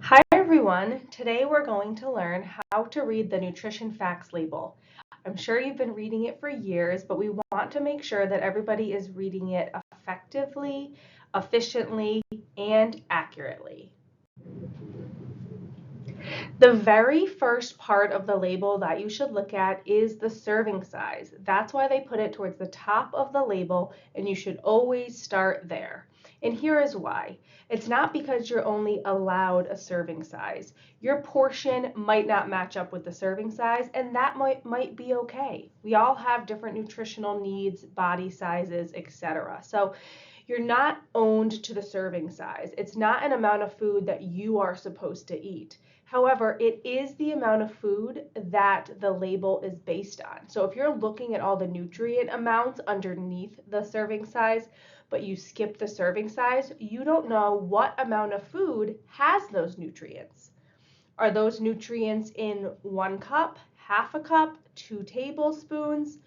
Hi everyone! Today we're going to learn how to read the nutrition facts label. I'm sure you've been reading it for years, but we want to make sure that everybody is reading it effectively, efficiently, and accurately. The very first part of the label that you should look at is the serving size. That's why they put it towards the top of the label, and you should always start there. And here is why. It's not because you're only allowed a serving size. Your portion might not match up with the serving size, and that might be okay. We all have different nutritional needs, body sizes, etc. So you're not owned to the serving size. It's not an amount of food that you are supposed to eat. However, it is the amount of food that the label is based on. So if you're looking at all the nutrient amounts underneath the serving size, but you skip the serving size, you don't know what amount of food has those nutrients. Are those nutrients in 1 cup, half a cup, 2 tablespoons?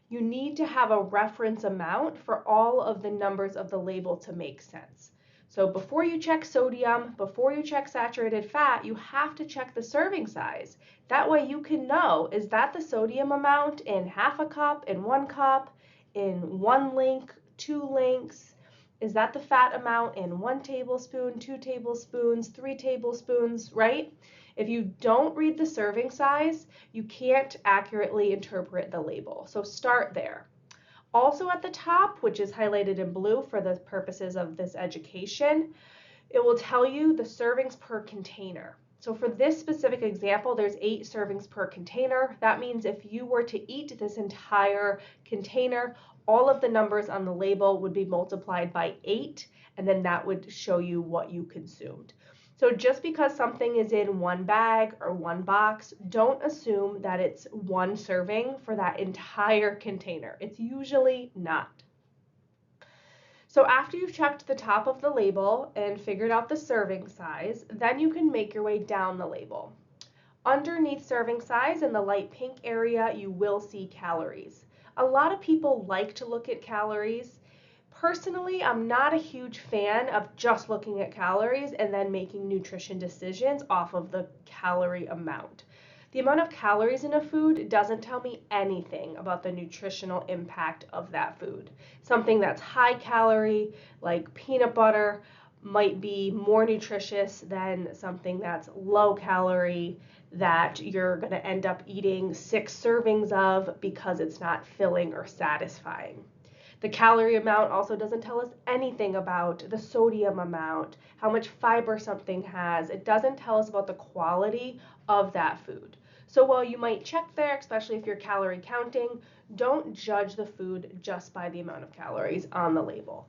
You need to have a reference amount for all of the numbers of the label to make sense. So before you check sodium, before you check saturated fat, you have to check the serving size. That way you can know, is that the sodium amount in half a cup, in 1 cup, in 1 link, 2 links? Is that the fat amount in 1 tablespoon, 2 tablespoons, 3 tablespoons, right? If you don't read the serving size, you can't accurately interpret the label. So start there. Also at the top, which is highlighted in blue for the purposes of this education, it will tell you the servings per container. So for this specific example, there's 8 servings per container. That means if you were to eat this entire container, all of the numbers on the label would be multiplied by 8, and then that would show you what you consumed. So just because something is in one bag or one box, don't assume that it's one serving for that entire container. It's usually not. So after you've checked the top of the label and figured out the serving size, then you can make your way down the label. Underneath serving size in the light pink area, you will see calories. A lot of people like to look at calories. Personally, I'm not a huge fan of just looking at calories and then making nutrition decisions off of the calorie amount. The amount of calories in a food doesn't tell me anything about the nutritional impact of that food. Something that's high calorie, like peanut butter, might be more nutritious than something that's low calorie that you're going to end up eating 6 servings of because it's not filling or satisfying. The calorie amount also doesn't tell us anything about the sodium amount, how much fiber something has. It doesn't tell us about the quality of that food. So while you might check there, especially if you're calorie counting, don't judge the food just by the amount of calories on the label.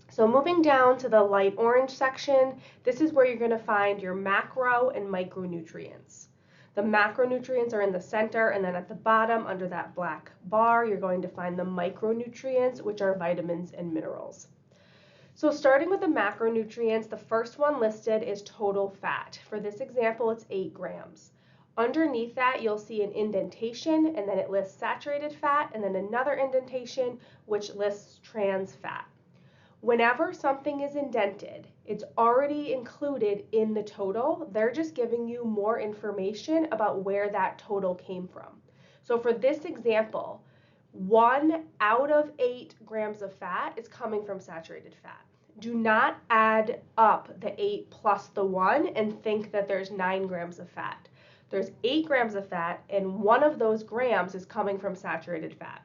So moving down to the light orange section, this is where you're going to find your macro and micronutrients. The macronutrients are in the center, and then at the bottom under that black bar, you're going to find the micronutrients, which are vitamins and minerals. So starting with the macronutrients, the first one listed is total fat. For this example, it's 8 grams. Underneath that, you'll see an indentation, and then it lists saturated fat, and then another indentation, which lists trans fat. Whenever something is indented, it's already included in the total. They're just giving you more information about where that total came from. So for this example, 1 out of 8 grams of fat is coming from saturated fat. Do not add up the 8 plus the 1 and think that there's 9 grams of fat. There's 8 grams of fat, and 1 of those grams is coming from saturated fat.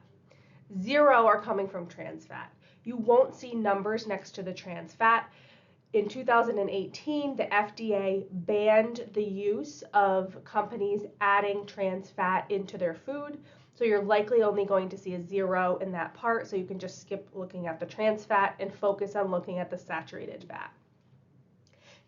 0 are coming from trans fat. You won't see numbers next to the trans fat. In 2018, the FDA banned the use of companies adding trans fat into their food. So you're likely only going to see a 0 in that part. So you can just skip looking at the trans fat and focus on looking at the saturated fat.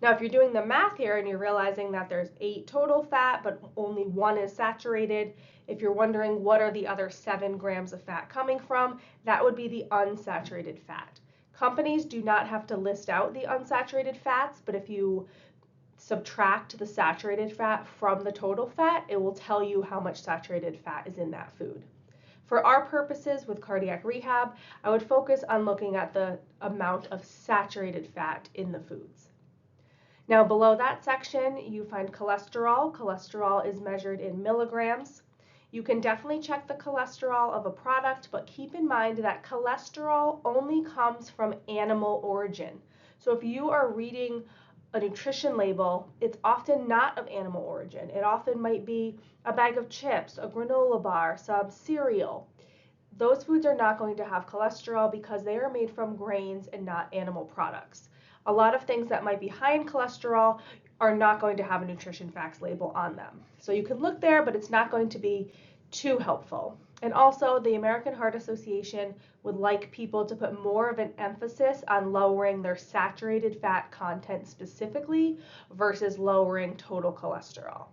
Now, if you're doing the math here and you're realizing that there's 8 total fat, but only 1 is saturated, if you're wondering what are the other 7 grams of fat coming from, that would be the unsaturated fat. Companies do not have to list out the unsaturated fats, but if you subtract the saturated fat from the total fat, it will tell you how much saturated fat is in that food. For our purposes with cardiac rehab, I would focus on looking at the amount of saturated fat in the foods. Now below that section, you find cholesterol. Cholesterol is measured in milligrams. You can definitely check the cholesterol of a product, but keep in mind that cholesterol only comes from animal origin. So if you are reading a nutrition label, it's often not of animal origin. It often might be a bag of chips, a granola bar, some cereal. Those foods are not going to have cholesterol because they are made from grains and not animal products. A lot of things that might be high in cholesterol are not going to have a nutrition facts label on them. So you can look there, but it's not going to be too helpful. And also, the American Heart Association would like people to put more of an emphasis on lowering their saturated fat content specifically versus lowering total cholesterol.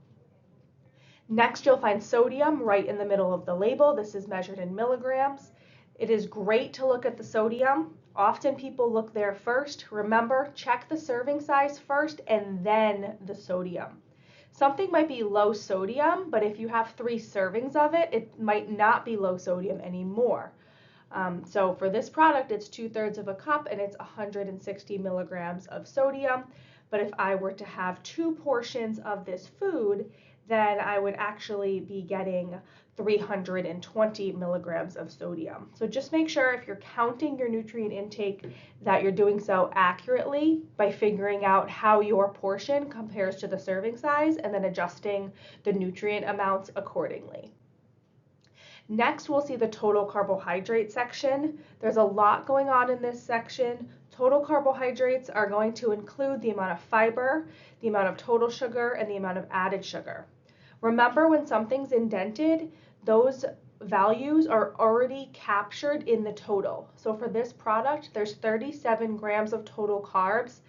Next, you'll find sodium right in the middle of the label. This is measured in milligrams. It is great to look at the sodium. Often people look there first. Remember, check the serving size first and then the sodium. Something might be low sodium, but if you have 3 servings of it, it might not be low sodium anymore. So for this product, it's 2/3 of a cup and it's 160 milligrams of sodium. But if I were to have 2 portions of this food, then I would actually be getting 320 milligrams of sodium. So just make sure if you're counting your nutrient intake that you're doing so accurately by figuring out how your portion compares to the serving size and then adjusting the nutrient amounts accordingly. Next, we'll see the total carbohydrate section. There's a lot going on in this section. Total carbohydrates are going to include the amount of fiber, the amount of total sugar, and the amount of added sugar. Remember, when something's indented, those values are already captured in the total. So for this product, there's 37 grams of total carbs.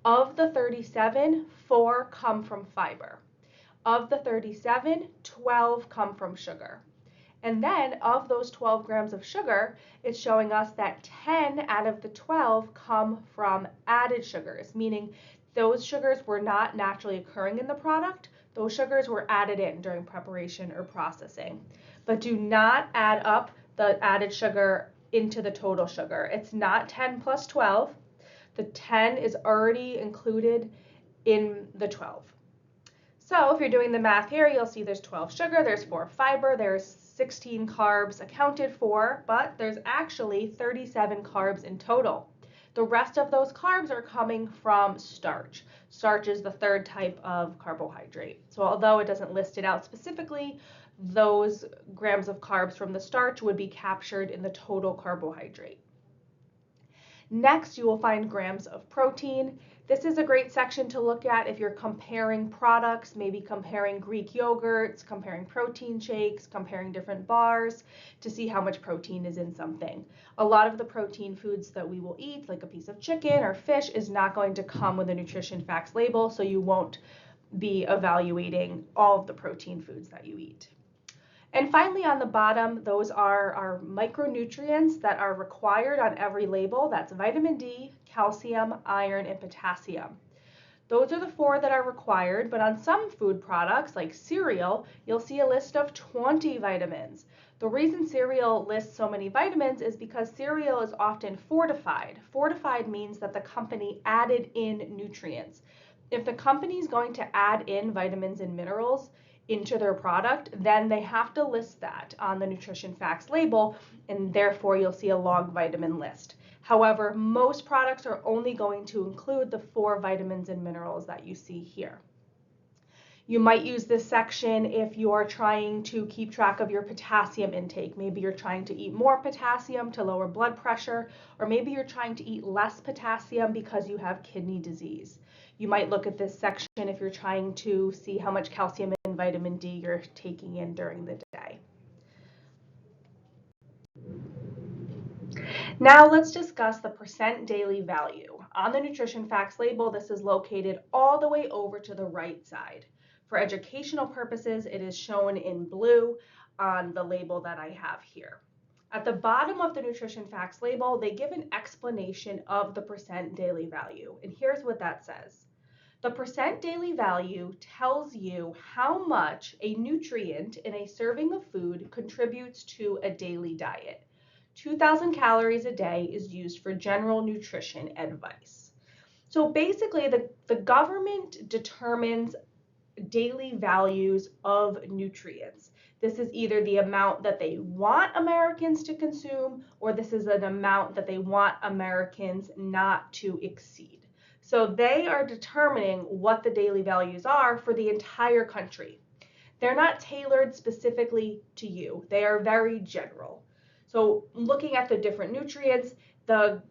Of the 37, 4 come from fiber. Of the 37, 12 come from sugar. And then of those 12 grams of sugar, it's showing us that 10 out of the 12 come from added sugars, meaning those sugars were not naturally occurring in the product. Those sugars were added in during preparation or processing. But do not add up the added sugar into the total sugar. It's not 10 plus 12. The 10 is already included in the 12. So if you're doing the math here, you'll see there's 12 sugar, there's 4 fiber, there's 16 carbs accounted for, but there's actually 37 carbs in total. The rest of those carbs are coming from starch. Starch is the 3rd type of carbohydrate. So although it doesn't list it out specifically, those grams of carbs from the starch would be captured in the total carbohydrate. Next, you will find grams of protein. This is a great section to look at if you're comparing products, maybe comparing Greek yogurts, comparing protein shakes, comparing different bars to see how much protein is in something. A lot of the protein foods that we will eat, like a piece of chicken or fish, is not going to come with a nutrition facts label, so you won't be evaluating all of the protein foods that you eat. And finally, on the bottom, those are our micronutrients that are required on every label. That's vitamin D, calcium, iron, and potassium. Those are the 4 that are required, but on some food products, like cereal, you'll see a list of 20 vitamins. The reason cereal lists so many vitamins is because cereal is often fortified. Fortified means that the company added in nutrients. If the company is going to add in vitamins and minerals into their product, then they have to list that on the nutrition facts label, and therefore you'll see a long vitamin list. However, most products are only going to include the 4 vitamins and minerals that you see here. You might use this section if you're trying to keep track of your potassium intake. Maybe you're trying to eat more potassium to lower blood pressure, or maybe you're trying to eat less potassium because you have kidney disease. You might look at this section if you're trying to see how much calcium and vitamin D you're taking in during the day. Now let's discuss the percent daily value. On the nutrition facts label, this is located all the way over to the right side. For educational purposes, it is shown in blue on the label that I have here. At the bottom of the nutrition facts label, they give an explanation of the percent daily value, and here's what that says. The percent daily value tells you how much a nutrient in a serving of food contributes to a daily diet. 2,000 calories a day is used for general nutrition advice. So basically, the government determines daily values of nutrients. This is either the amount that they want Americans to consume, or this is an amount that they want Americans not to exceed. So they are determining what the daily values are for the entire country. They're not tailored specifically to you. They are very general. So looking at the different nutrients, the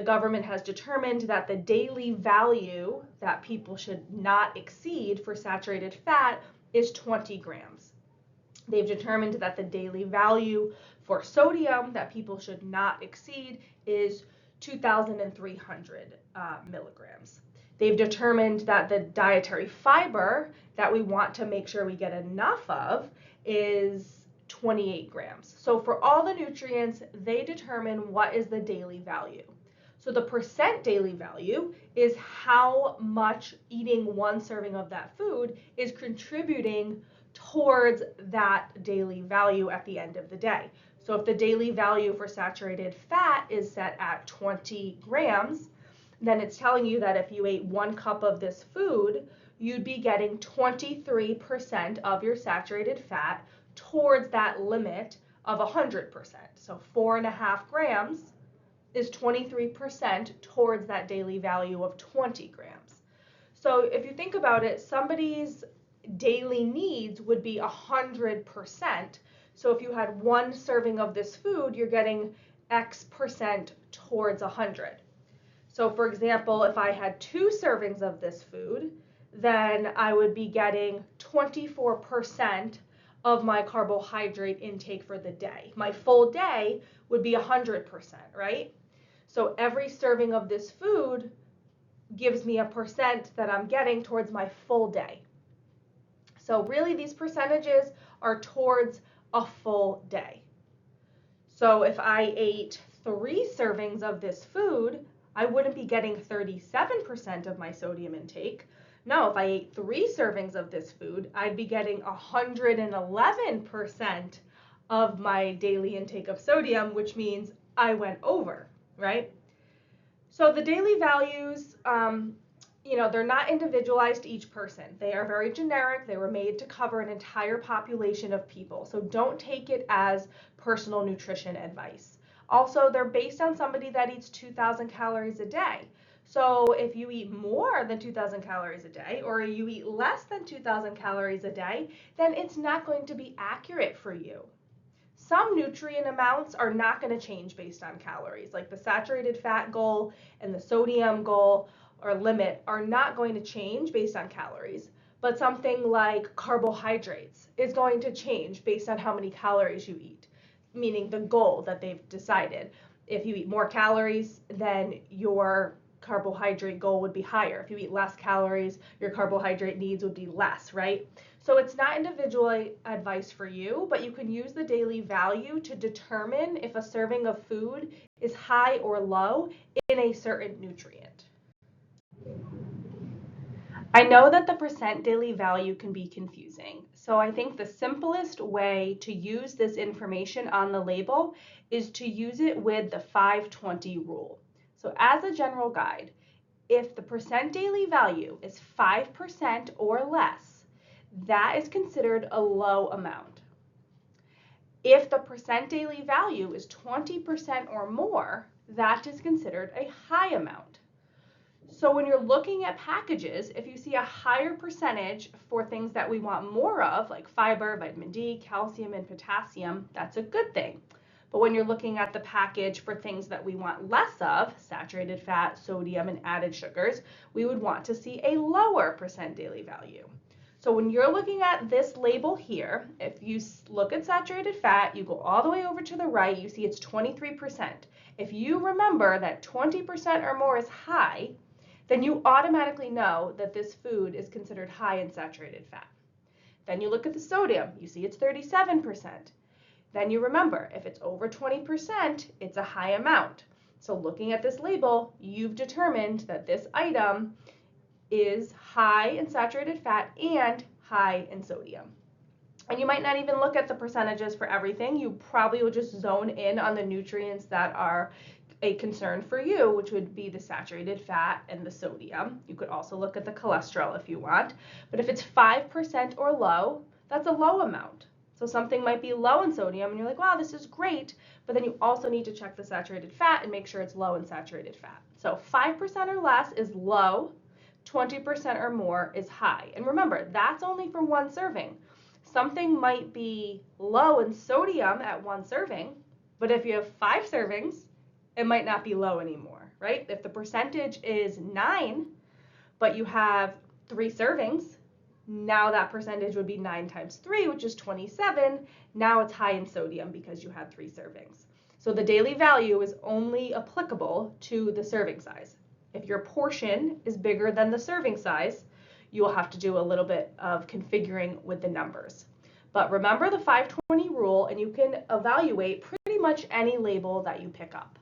government has determined that the daily value that people should not exceed for saturated fat is 20 grams. They've determined that the daily value for sodium that people should not exceed is 2,300 milligrams. They've determined that the dietary fiber that we want to make sure we get enough of is 28 grams. So for all the nutrients, they determine what is the daily value. So the percent daily value is how much eating one serving of that food is contributing towards that daily value at the end of the day. So if the daily value for saturated fat is set at 20 grams, then it's telling you that if you ate 1 cup of this food, you'd be getting 23% of your saturated fat towards that limit of 100%. So 4.5 grams is 23% towards that daily value of 20 grams. So if you think about it, somebody's daily needs would be 100%. So if you had 1 serving of this food, you're getting X percent towards 100. So for example, if I had 2 servings of this food, then I would be getting 24% of my carbohydrate intake for the day. My full day would be 100%, right? So every serving of this food gives me a percent that I'm getting towards my full day. So really these percentages are towards a full day. So if I ate 3 servings of this food, I wouldn't be getting 37% of my sodium intake. No, if I ate 3 servings of this food, I'd be getting 111% of my daily intake of sodium, which means I went over, right? So the daily values, they're not individualized to each person. They are very generic. They were made to cover an entire population of people. So don't take it as personal nutrition advice. Also, they're based on somebody that eats 2,000 calories a day. So if you eat more than 2,000 calories a day, or you eat less than 2,000 calories a day, then it's not going to be accurate for you. Some nutrient amounts are not going to change based on calories, like the saturated fat goal and the sodium goal or limit are not going to change based on calories. But something like carbohydrates is going to change based on how many calories you eat, meaning the goal that they've decided. If you eat more calories, then your carbohydrate goal would be higher. If you eat less calories, your carbohydrate needs would be less, right? So it's not individual advice for you, but you can use the daily value to determine if a serving of food is high or low in a certain nutrient. I know that the percent daily value can be confusing, so I think the simplest way to use this information on the label is to use it with the 5-20 rule. So as a general guide, if the percent daily value is 5% or less, that is considered a low amount. If the percent daily value is 20% or more, that is considered a high amount. So when you're looking at packages, if you see a higher percentage for things that we want more of, like fiber, vitamin D, calcium, and potassium, that's a good thing. But when you're looking at the package for things that we want less of, saturated fat, sodium, and added sugars, we would want to see a lower percent daily value. So when you're looking at this label here, if you look at saturated fat, you go all the way over to the right, you see it's 23%. If you remember that 20% or more is high, then you automatically know that this food is considered high in saturated fat. Then you look at the sodium, you see it's 37%. Then you remember, if it's over 20%, it's a high amount. So looking at this label, you've determined that this item is high in saturated fat and high in sodium. And you might not even look at the percentages for everything. You probably will just zone in on the nutrients that are a concern for you, which would be the saturated fat and the sodium. You could also look at the cholesterol if you want. But if it's 5% or low, that's a low amount. So something might be low in sodium and you're like, wow, this is great. But then you also need to check the saturated fat and make sure it's low in saturated fat. So 5% or less is low, 20% or more is high. And remember, that's only for one serving. Something might be low in sodium at one serving, but if you have 5 servings, it might not be low anymore, right? If the percentage is 9, but you have 3 servings, now that percentage would be 9 times 3, which is 27. Now it's high in sodium because you had 3 servings. So the daily value is only applicable to the serving size. If your portion is bigger than the serving size, you will have to do a little bit of configuring with the numbers. But remember the 520 rule, and you can evaluate pretty much any label that you pick up.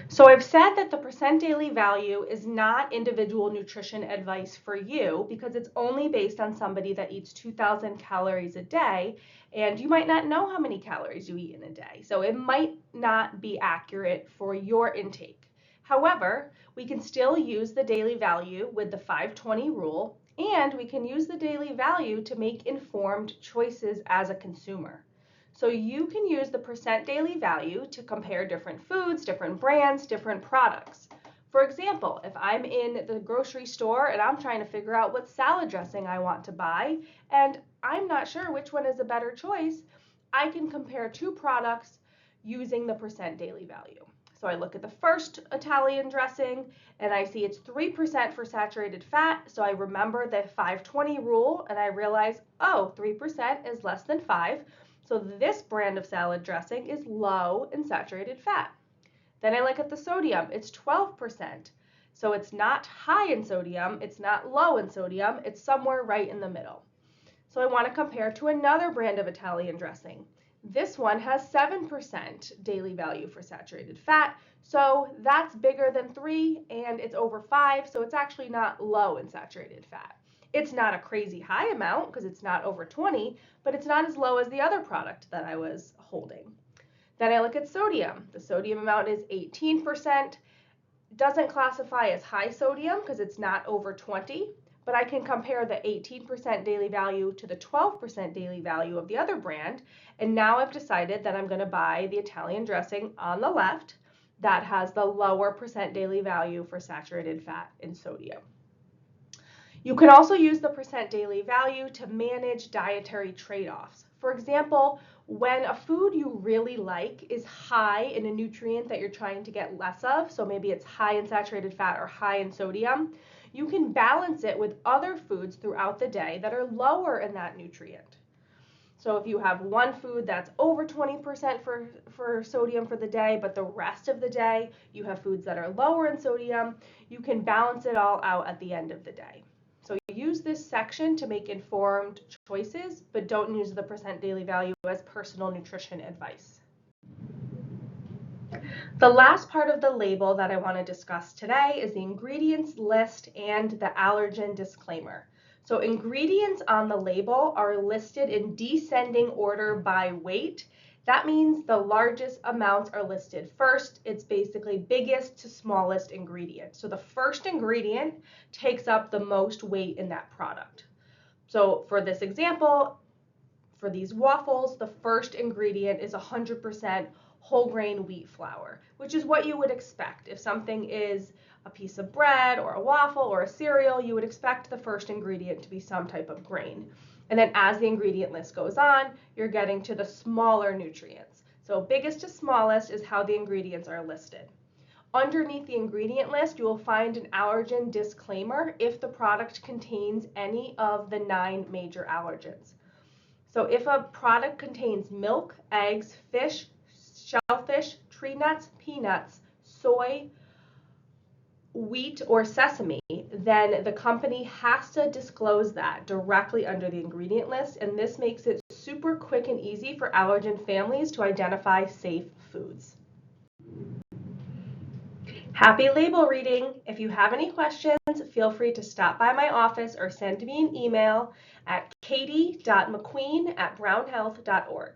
So I've said that the percent daily value is not individual nutrition advice for you because it's only based on somebody that eats 2,000 calories a day, and you might not know how many calories you eat in a day. So it might not be accurate for your intake. However, we can still use the daily value with the 520 rule, and we can use the daily value to make informed choices as a consumer. So you can use the percent daily value to compare different foods, different brands, different products. For example, if I'm in the grocery store and I'm trying to figure out what salad dressing I want to buy, and I'm not sure which one is a better choice, I can compare 2 products using the percent daily value. So I look at the first Italian dressing and I see it's 3% for saturated fat. So I remember the 520 rule and I realize, oh, 3% is less than 5. So this brand of salad dressing is low in saturated fat. Then I look at the sodium, it's 12%. So it's not high in sodium, it's not low in sodium, it's somewhere right in the middle. So I want to compare to another brand of Italian dressing. This one has 7% daily value for saturated fat, so that's bigger than 3 and it's over 5, so it's actually not low in saturated fat. It's not a crazy high amount because it's not over 20, but it's not as low as the other product that I was holding. Then I look at sodium. The sodium amount is 18%. Doesn't classify as high sodium because it's not over 20, but I can compare the 18% daily value to the 12% daily value of the other brand, and now I've decided that I'm going to buy the Italian dressing on the left that has the lower percent daily value for saturated fat and sodium. You can also use the percent daily value to manage dietary trade-offs. For example, when a food you really like is high in a nutrient that you're trying to get less of, so maybe it's high in saturated fat or high in sodium, you can balance it with other foods throughout the day that are lower in that nutrient. So if you have one food that's over 20% for sodium for the day, but the rest of the day you have foods that are lower in sodium, you can balance it all out at the end of the day. So use this section to make informed choices, but don't use the percent daily value as personal nutrition advice. The last part of the label that I want to discuss today is the ingredients list and the allergen disclaimer. So ingredients on the label are listed in descending order by weight. That means the largest amounts are listed first. It's basically biggest to smallest ingredient. So the first ingredient takes up the most weight in that product. So for this example, for these waffles, the first ingredient is 100% whole grain wheat flour, which is what you would expect. If something is a piece of bread or a waffle or a cereal, you would expect the first ingredient to be some type of grain. And then as the ingredient list goes on, you're getting to the smaller nutrients. So biggest to smallest is how the ingredients are listed. Underneath the ingredient list, you will find an allergen disclaimer if the product contains any of the 9 major allergens. So if a product contains milk, eggs, fish, shellfish, tree nuts, peanuts, soy, wheat, or sesame, then the company has to disclose that directly under the ingredient list, and this makes it super quick and easy for allergen families to identify safe foods. Happy label reading! If you have any questions, feel free to stop by my office or send me an email at katie.mcqueen@brownhealth.org.